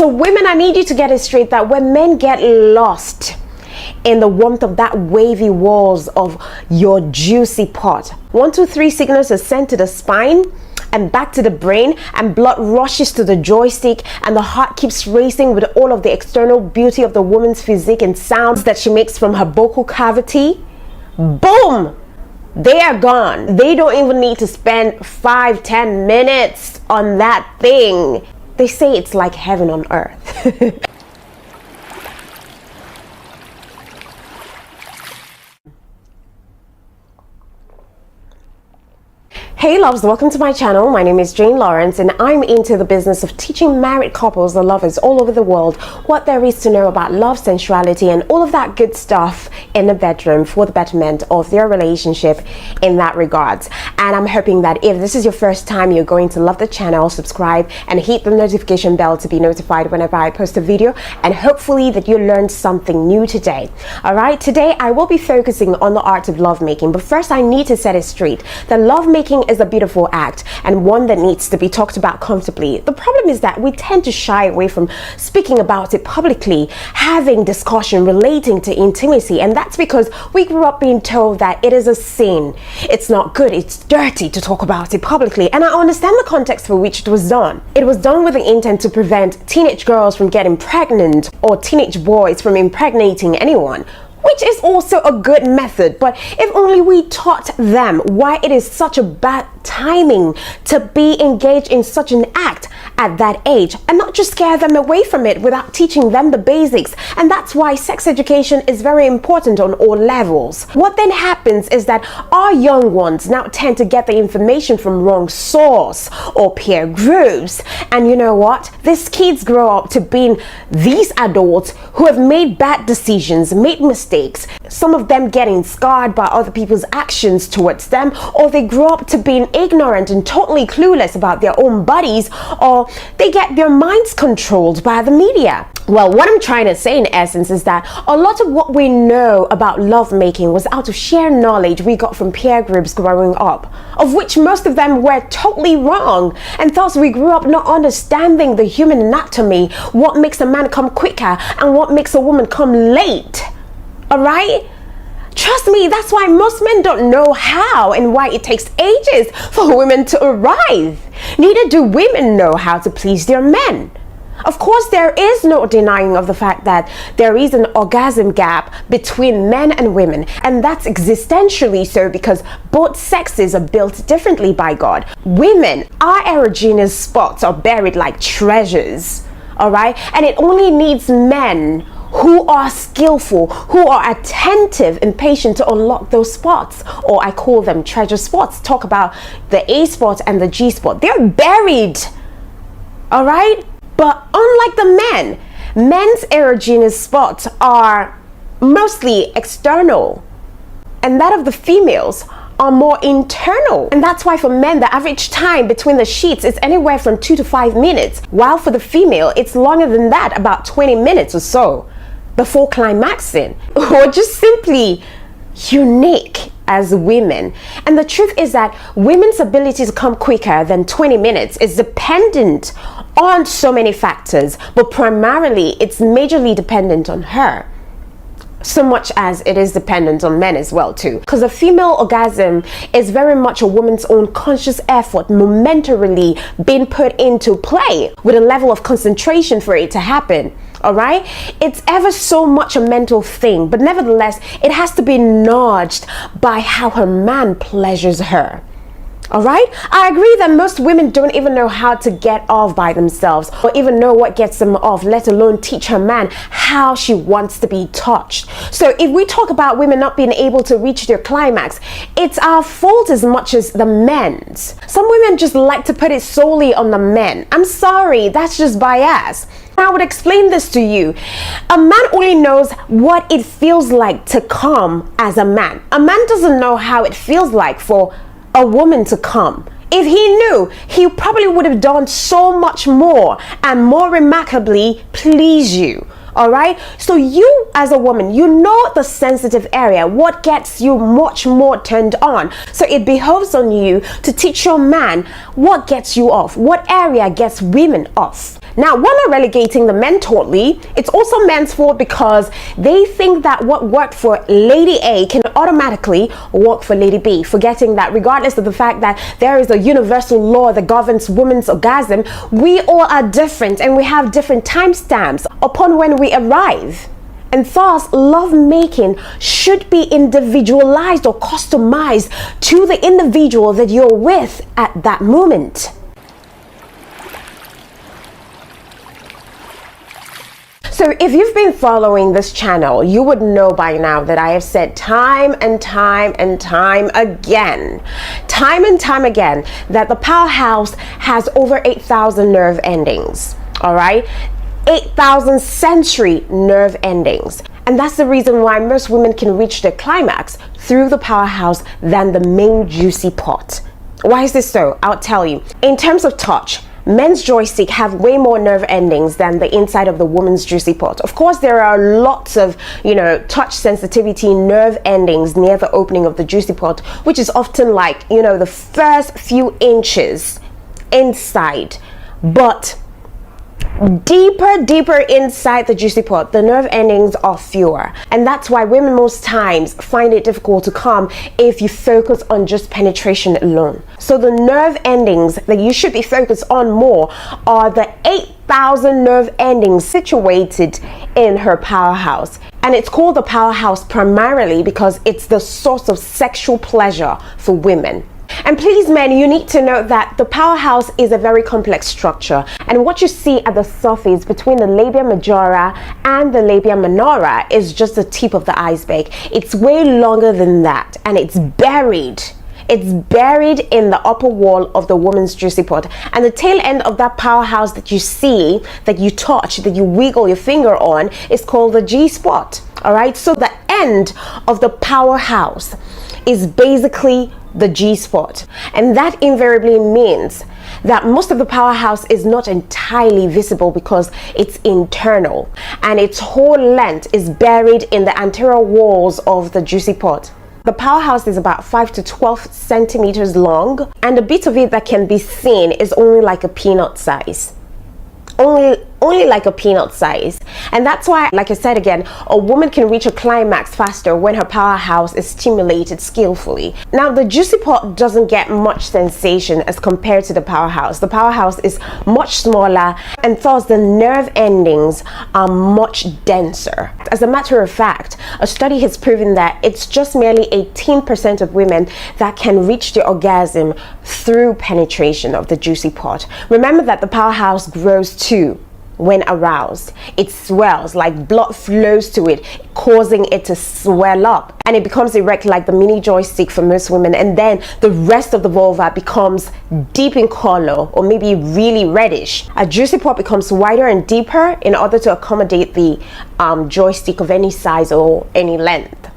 So women, I need you to get it straight that when men get lost in the warmth of that wavy walls of your juicy pot, 1, 2, 3 signals are sent to the spine and back to the brain, and blood rushes to the joystick, and the heart keeps racing with all of the external beauty of the woman's physique and sounds that she makes from her vocal cavity. Boom! They are gone. They don't even need to spend 5-10 minutes on that thing. They say it's like heaven on earth. Hey loves, welcome to my channel. My name is Jane Lawrence and I'm into the business of teaching married couples and lovers all over the world what there is to know about love, sensuality and all of that good stuff in the bedroom for the betterment of their relationship in that regards. And I'm hoping that if this is your first time, you're going to love the channel, subscribe and hit the notification bell to be notified whenever I post a video, and hopefully that you learned something new today. Alright, today I will be focusing on the art of lovemaking, but first I need to set it straight that lovemaking is a beautiful act and one that needs to be talked about comfortably. The problem is that we tend to shy away from speaking about it publicly, having discussion relating to intimacy, and that's because we grew up being told that it is a sin, it's not good, it's dirty to talk about it publicly. And I understand the context for which it was done. It was done with the intent to prevent teenage girls from getting pregnant or teenage boys from impregnating anyone, which is also a good method. But if only we taught them why it is such a bad timing to be engaged in such an act at that age, and not just scare them away from it without teaching them the basics. And that's why sex education is very important on all levels. What then happens is that our young ones now tend to get the information from wrong source or peer groups, and you know what, these kids grow up to being these adults who have made bad decisions, made mistakes, some of them getting scarred by other people's actions towards them, or they grow up to being ignorant and totally clueless about their own bodies, or they get their minds controlled by the media. Well, what I'm trying to say in essence is that a lot of what we know about lovemaking was out of sheer knowledge we got from peer groups growing up, of which most of them were totally wrong, and thus we grew up not understanding the human anatomy, what makes a man come quicker and what makes a woman come late. Alright? Trust me, that's why most men don't know how and why it takes ages for women to arrive. Neither do women know how to please their men. Of course, there is no denying of the fact that there is an orgasm gap between men and women, and that's existentially so because both sexes are built differently by God. Women, our erogenous spots are buried like treasures, alright? And it only needs men who are skillful, who are attentive and patient to unlock those spots, or I call them treasure spots. Talk about the A spot and the G spot. They're buried, all right? But unlike the men, men's erogenous spots are mostly external, and that of the females are more internal. And that's why for men, the average time between the sheets is anywhere from 2 to 5 minutes, while for the female, it's longer than that, about 20 minutes or so, before climaxing. Or just simply unique as women. And the truth is that women's ability to come quicker than 20 minutes is dependent on so many factors, but primarily it's majorly dependent on her, so much as it is dependent on men as well too, because a female orgasm is very much a woman's own conscious effort momentarily being put into play with a level of concentration for it to happen. All right, it's ever so much a mental thing, but nevertheless it has to be nudged by how her man pleasures her. All right, I agree that most women don't even know how to get off by themselves, or even know what gets them off, let alone teach her man how she wants to be touched. So if we talk about women not being able to reach their climax, it's our fault as much as the men's. Some women just like to put it solely on the men. I'm sorry, that's just bias. I would explain this to you. A man only knows what it feels like to come as a man. A man doesn't know how it feels like for a woman to come. If he knew, he probably would have done so much more and more remarkably please you. All right, so you as a woman, you know the sensitive area, what gets you much more turned on. So it behoves on you to teach your man what gets you off, what area gets women off. Now, while not relegating the men totally, it's also men's fault because they think that what worked for Lady A can automatically work for Lady B, forgetting that regardless of the fact that there is a universal law that governs women's orgasm, we all are different and we have different timestamps upon when we arrive. And thus, lovemaking should be individualized or customized to the individual that you're with at that moment. So if you've been following this channel, you would know by now that I have said time and time again that the powerhouse has over 8,000 nerve endings, all right? 8,000 sensory nerve endings. And that's the reason why most women can reach their climax through the powerhouse than the main juicy pot. Why is this so? I'll tell you. In terms of touch, men's joystick have way more nerve endings than the inside of the woman's juicy pot. Of course, there are lots of, touch sensitivity nerve endings near the opening of the juicy pot, which is often like, the first few inches inside. But deeper inside the juicy pot, the nerve endings are fewer, and that's why women most times find it difficult to come if you focus on just penetration alone. So the nerve endings that you should be focused on more are the 8,000 nerve endings situated in her powerhouse. And it's called the powerhouse primarily because it's the source of sexual pleasure for women. And please, men, you need to know that the powerhouse is a very complex structure, and what you see at the surface between the labia majora and the labia minora is just the tip of the iceberg. It's way longer than that, and it's buried in the upper wall of the woman's juicy pot. And the tail end of that powerhouse that you see, that you touch, that you wiggle your finger on, is called the G-spot. All right, so the end of the powerhouse is basically the G-spot, and that invariably means that most of the powerhouse is not entirely visible because it's internal, and its whole length is buried in the anterior walls of the juicy pot. The powerhouse is about 5 to 12 centimeters long, and the bit of it that can be seen is only like a peanut size. Only like a peanut size. And that's why, like I said again, a woman can reach a climax faster when her powerhouse is stimulated skillfully. Now, the juicy pot doesn't get much sensation as compared to the powerhouse. The powerhouse is much smaller, and thus the nerve endings are much denser. As a matter of fact, a study has proven that it's just merely 18% of women that can reach the orgasm through penetration of the juicy pot. Remember that the powerhouse grows too. When aroused, it swells, like blood flows to it, causing it to swell up, and it becomes erect like the mini joystick for most women. And then the rest of the vulva becomes deep in color, or maybe really reddish. A juicy pot becomes wider and deeper in order to accommodate the joystick of any size or any length.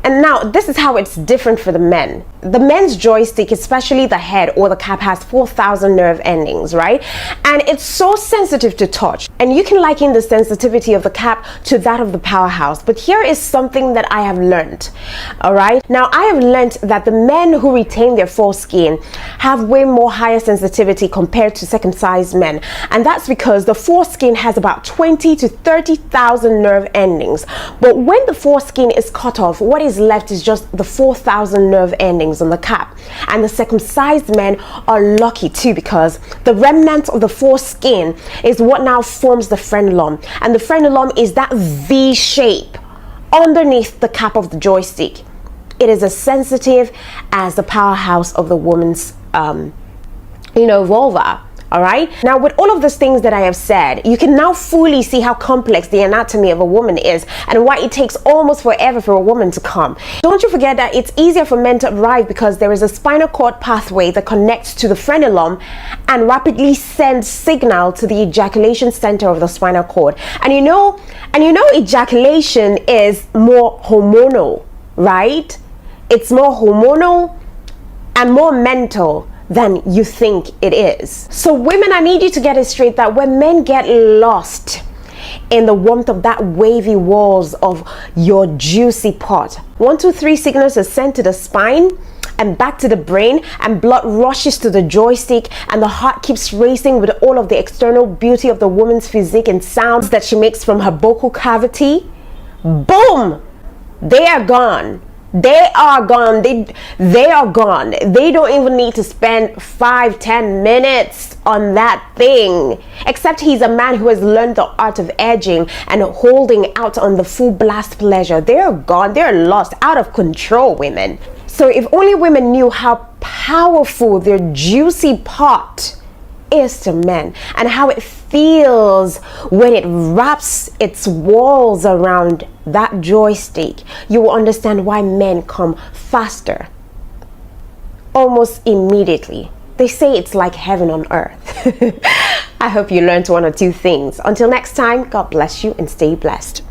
And now, this is how it's different for the men. The men's joystick, especially the head or the cap, has 4,000 nerve endings, right? And it's so sensitive to touch. And you can liken the sensitivity of the cap to that of the powerhouse. But here is something that I have learned, all right? Now, I have learned that the men who retain their foreskin have way more higher sensitivity compared to circumcised men. And that's because the foreskin has about 20 to 30,000 nerve endings. But when the foreskin is cut off, what is left is just the 4,000 nerve endings on the cap. And the circumcised men are lucky too, because the remnant of the foreskin is what now forms the frenulum, and the frenulum is that V shape underneath the cap of the joystick. It is as sensitive as the powerhouse of the woman's vulva. All right. Now, with all of those things that I have said, you can now fully see how complex the anatomy of a woman is and why it takes almost forever for a woman to come. Don't you forget that it's easier for men to arrive because there is a spinal cord pathway that connects to the frenulum and rapidly sends signal to the ejaculation center of the spinal cord. And you know, ejaculation is more hormonal, right? It's more hormonal and more mental than you think it is. So women, I need you to get it straight that when men get lost in the warmth of that wavy walls of your juicy pot, 1, 2, 3 signals are sent to the spine, and back to the brain, and blood rushes to the joystick, and the heart keeps racing with all of the external beauty of the woman's physique and sounds that she makes from her vocal cavity. Boom! They are gone. They are gone. They are gone. They don't even need to spend 5-10 minutes on that thing, except he's a man who has learned the art of edging and holding out on the full blast pleasure. They're gone. They're lost, out of control, women. So if only women knew how powerful their juicy part is to men, and how it feels when it wraps its walls around that joystick, you will understand why men come faster, almost immediately. They say it's like heaven on earth. I hope you learned one or two things. Until next time, God bless you and stay blessed.